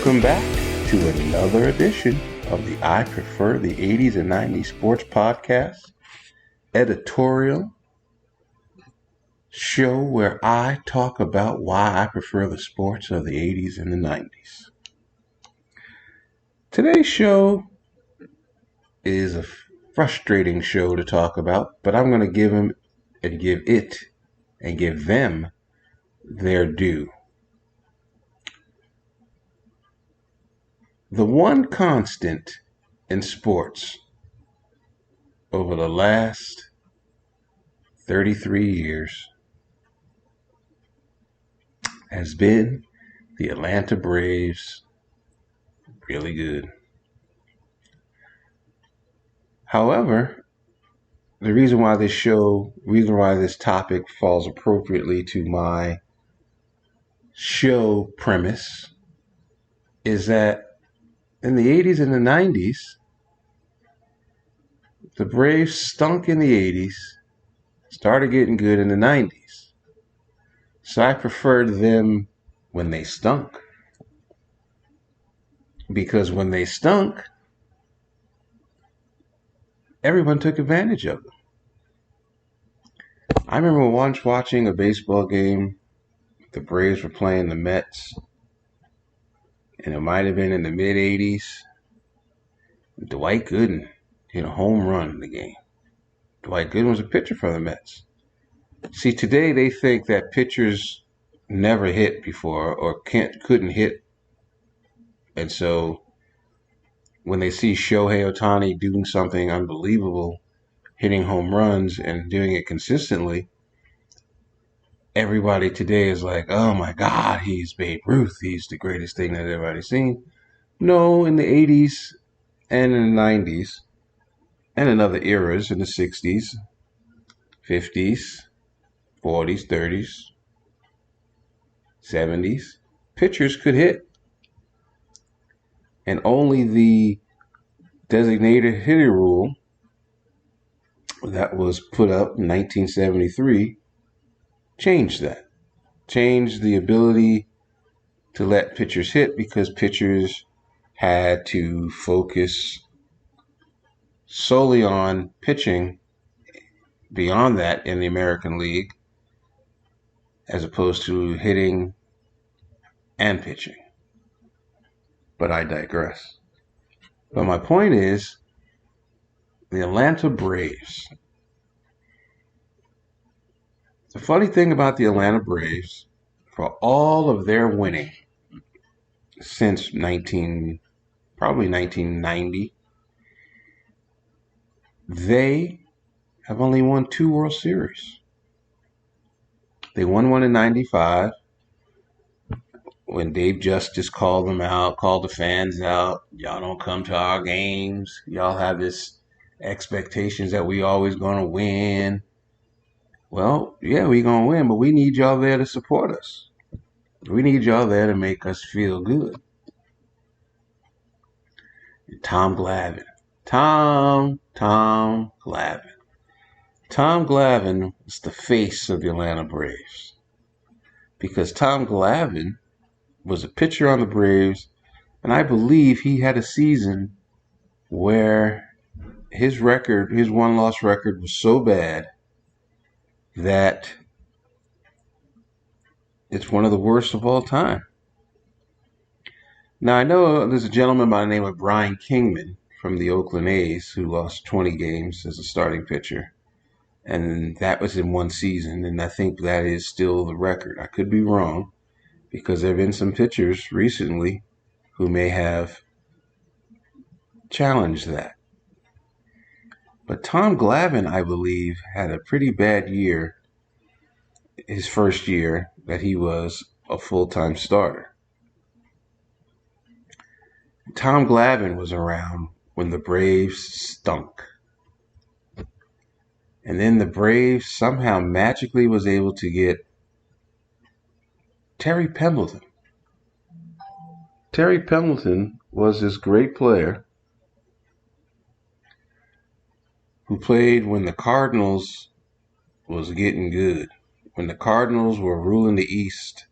Welcome back to another edition of the I Prefer the 80s and 90s Sports Podcast editorial show where I talk about why I prefer the sports of the 80s and the 90s. Today's show is a frustrating show to talk about, but I'm going to give them their due. The one constant in sports over the last 33 years has been the Atlanta Braves really good. However, the reason why this topic falls appropriately to my show premise is that in the 80s and the 90s, the Braves stunk in the 80s, started getting good in the 90s. So I preferred them when they stunk. Because when they stunk, everyone took advantage of them. I remember once watching a baseball game. The Braves were playing the Mets, and it might have been in the mid-'80s. Dwight Gooden hit a home run in the game. Dwight Gooden was a pitcher for the Mets. See, today they think that pitchers never hit before or couldn't hit. And so when they see Shohei Ohtani doing something unbelievable, hitting home runs and doing it consistently, everybody today is like, oh my God, he's Babe Ruth. He's the greatest thing that everybody's seen. No, in the 80s and in the 90s and in other eras, in the 60s, 50s, 40s, 30s, 70s, pitchers could hit. And only the designated hitter rule that was put up in 1973 changed that. Changed the ability to let pitchers hit because pitchers had to focus solely on pitching beyond that in the American League as opposed to hitting and pitching. But I digress. But my point is, the Atlanta Braves. The funny thing about the Atlanta Braves, for all of their winning since probably 1990, they have only won 2 World Series. They won one in 95 when Dave Justice called them out, called the fans out. Y'all don't come to our games. Y'all have this expectations that we always going to win. Well, yeah, we going to win, but we need y'all there to support us. We need y'all there to make us feel good. Tom Glavine. Tom Glavine. Tom Glavine was the face of the Atlanta Braves because Tom Glavine was a pitcher on the Braves, and I believe he had a season where his one-loss record was so bad that it's one of the worst of all time. Now, I know there's a gentleman by the name of Brian Kingman from the Oakland A's who lost 20 games as a starting pitcher. And that was in one season, and I think that is still the record. I could be wrong, because there have been some pitchers recently who may have challenged that. But Tom Glavine, I believe, had a pretty bad year his first year that he was a full-time starter. Tom Glavine was around when the Braves stunk. And then the Braves somehow magically was able to get Terry Pendleton. Terry Pendleton was this great player who played when the Cardinals was getting good. When the Cardinals were ruling the East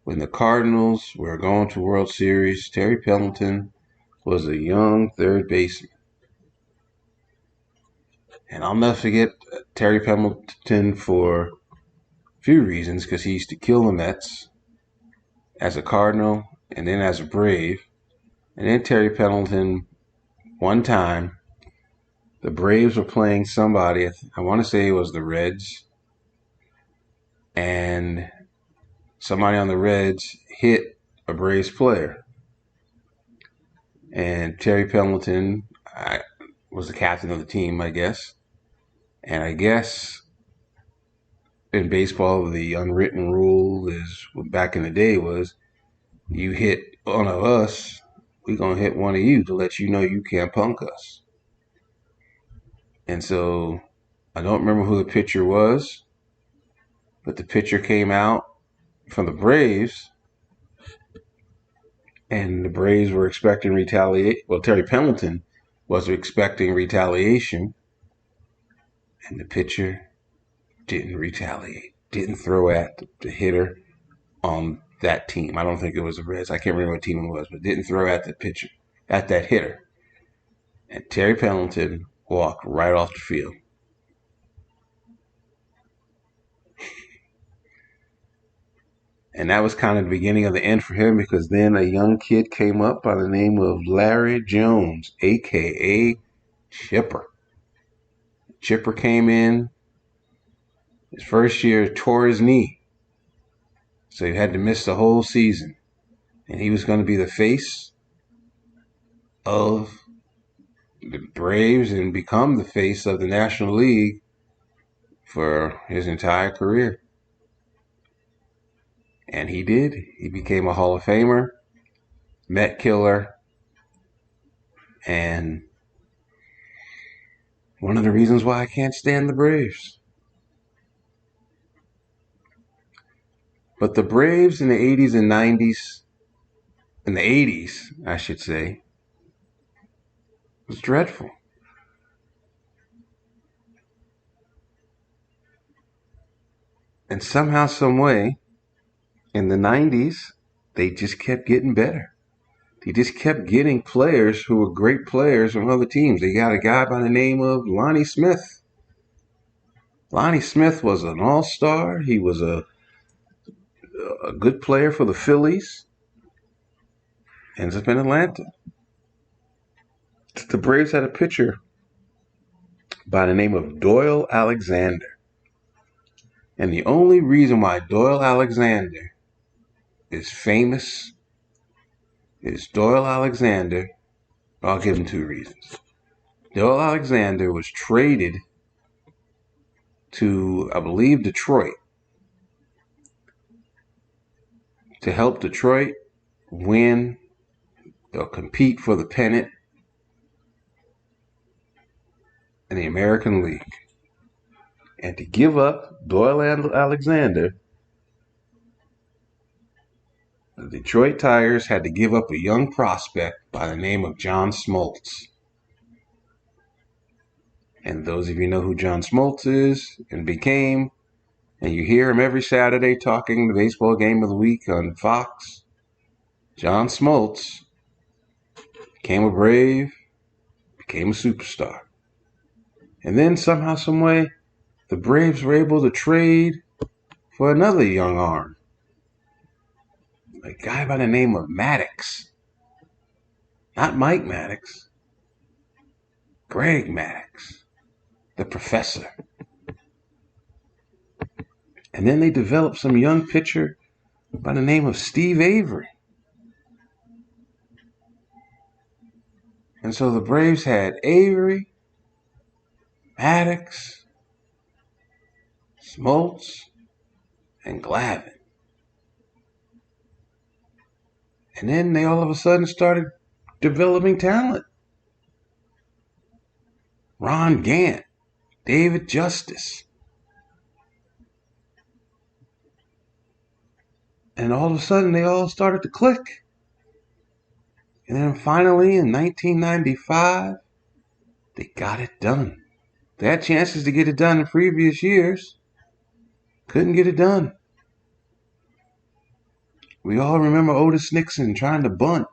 when the Cardinals were going to World Series, Terry Pendleton was a young third baseman. And I'll never forget Terry Pendleton for a few reasons, because he used to kill the Mets as a Cardinal and then as a Brave. And then Terry Pendleton, one time, the Braves were playing somebody, I want to say it was the Reds, and somebody on the Reds hit a Braves player. And Terry Pendleton was the captain of the team, I guess. And I guess in baseball, the unwritten rule is, back in the day, was you hit one of us, we're going to hit one of you to let you know you can't punk us. And so I don't remember who the pitcher was, but the pitcher came out from the Braves, and the Braves were expecting retaliation. Well, Terry Pendleton was expecting retaliation, and the pitcher didn't retaliate, didn't throw at the hitter on that team. I don't think it was the Reds. I can't remember what team it was, but didn't throw at the pitcher, at that hitter. And Terry Pendleton walked right off the field. And that was kind of the beginning of the end for him, because then a young kid came up by the name of Larry Jones, a.k.a. Chipper. Chipper came in his first year, tore his knee. So he had to miss the whole season. And he was going to be the face of the Braves and become the face of the National League for his entire career. And he did. He became a Hall of Famer, Met killer, and one of the reasons why I can't stand the Braves. But the Braves in the 80s and 90s, in the 80s, I should say, was dreadful. And somehow, some way, in the 90s, they just kept getting better. They just kept getting players who were great players from other teams. They got a guy by the name of Lonnie Smith. Lonnie Smith was an all-star. He was a good player for the Phillies. Ends up in Atlanta. The Braves had a pitcher by the name of Doyle Alexander. And the only reason why Doyle Alexander is famous is Doyle Alexander. I'll give him two reasons. Doyle Alexander was traded to, I believe, Detroit to help Detroit win or compete for the pennant in the American League. And to give up Doyle Alexander, the Detroit Tigers had to give up a young prospect by the name of John Smoltz. And those of you know who John Smoltz is and became, and you hear him every Saturday talking the baseball game of the week on Fox, John Smoltz became a Brave, became a superstar. And then somehow, some way, the Braves were able to trade for another young arm, a guy by the name of Maddux. Not Mike Maddux, Greg Maddux, the professor. And then they developed some young pitcher by the name of Steve Avery. And so the Braves had Avery, Maddux, Smoltz, and Glavine. And then they all of a sudden started developing talent. Ron Gant, David Justice. And all of a sudden they all started to click. And then finally in 1995, they got it done. They had chances to get it done in previous years. Couldn't get it done. We all remember Otis Nixon trying to bunt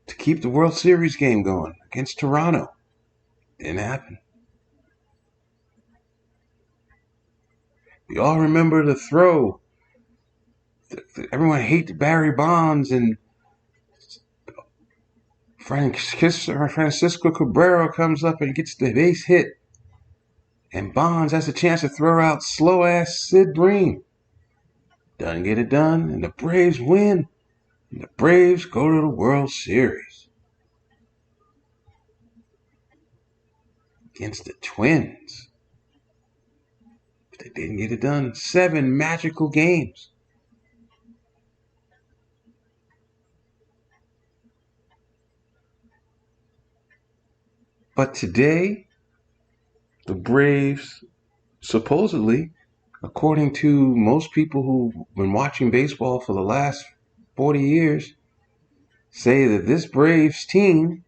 to keep the World Series game going against Toronto. Didn't happen. We all remember the throw. Everyone hated Barry Bonds, and Francisco Cabrera comes up and gets the base hit. And Bonds has a chance to throw out slow-ass Sid Bream. Doesn't get it done, and the Braves win. And the Braves go to the World Series against the Twins. But they didn't get it done. 7 magical games. But today, the Braves, supposedly, according to most people who've been watching baseball for the last 40 years, say that this Braves team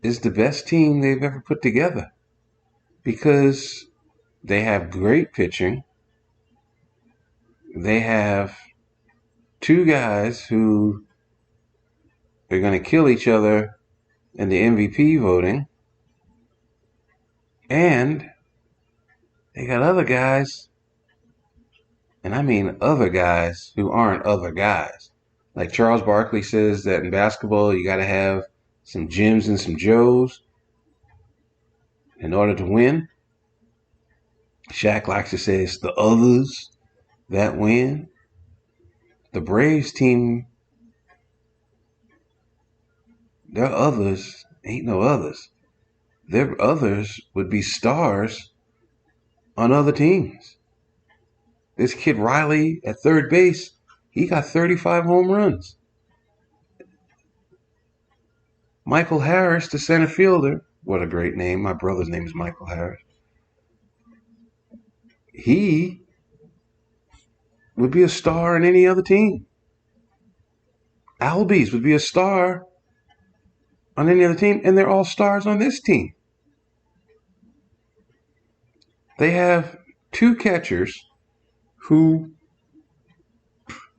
is the best team they've ever put together because they have great pitching. They have 2 guys who are going to kill each other in the MVP voting. And they got other guys, and I mean other guys who aren't other guys. Like Charles Barkley says that in basketball, you got to have some Jims and some Joes in order to win. Shaq likes to say it's the others that win. The Braves team, their others ain't no others. Their others would be stars on other teams. This kid Riley at third base, he got 35 home runs. Michael Harris, the center fielder, what a great name. My brother's name is Michael Harris. He would be a star on any other team. Albies would be a star on any other team, and they're all stars on this team. They have 2 catchers who,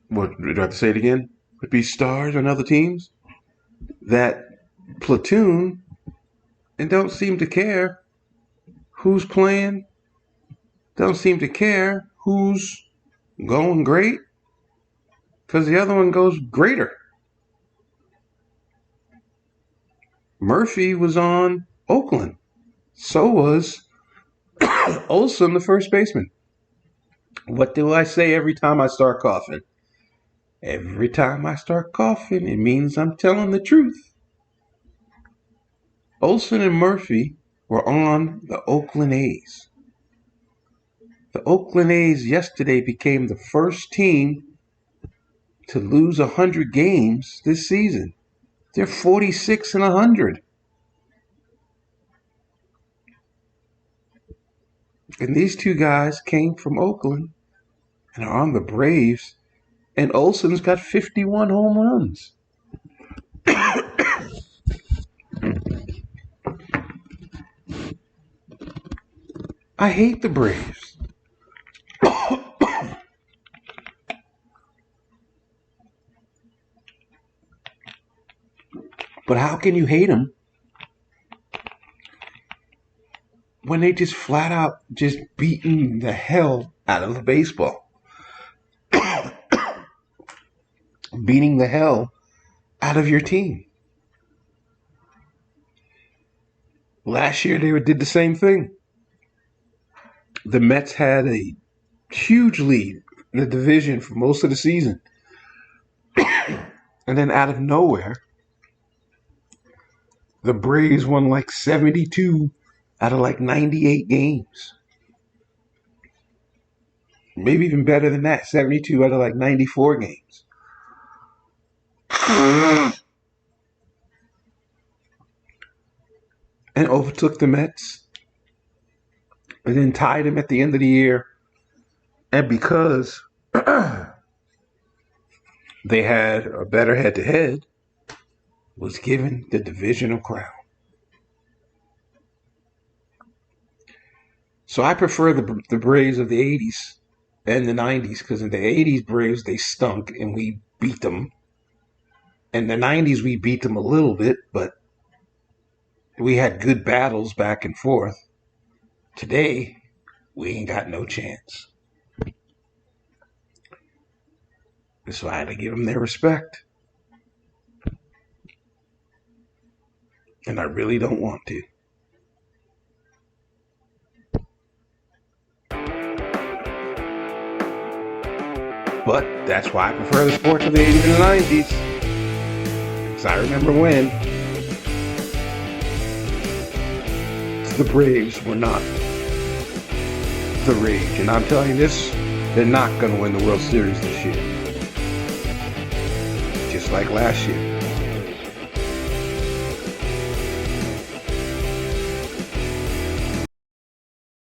what do I have to say it again? Would be stars on other teams that platoon and don't seem to care who's playing, don't seem to care who's going great, because the other one goes greater. Murphy was on Oakland. So was Olson, the first baseman. What do I say every time I start coughing? Every time I start coughing, it means I'm telling the truth. Olson and Murphy were on the Oakland A's. The Oakland A's yesterday became the first team to lose 100 games this season. They're 46 and 100. And these 2 guys came from Oakland and are on the Braves. And Olson's got 51 home runs. I hate the Braves. But how can you hate them when they just flat out just beating the hell out of the baseball? Beating the hell out of your team. Last year they did the same thing. The Mets had a huge lead in the division for most of the season. And then out of nowhere, the Braves won like 72 out of like 98 games. Maybe even better than that, 72 out of like 94 games. And overtook the Mets. And then tied them at the end of the year. And because they had a better head-to-head, was given the divisional crown. So I prefer the Braves of the 80s and the 90s, because in the 80s Braves, they stunk and we beat them. In the 90s, we beat them a little bit, but we had good battles back and forth. Today, we ain't got no chance. So I had to give them their respect. And I really don't want to. But that's why I prefer the sports of the 80s and the 90s. Because I remember when the Braves were not the rage. And I'm telling you this, they're not going to win the World Series this year. Just like last year.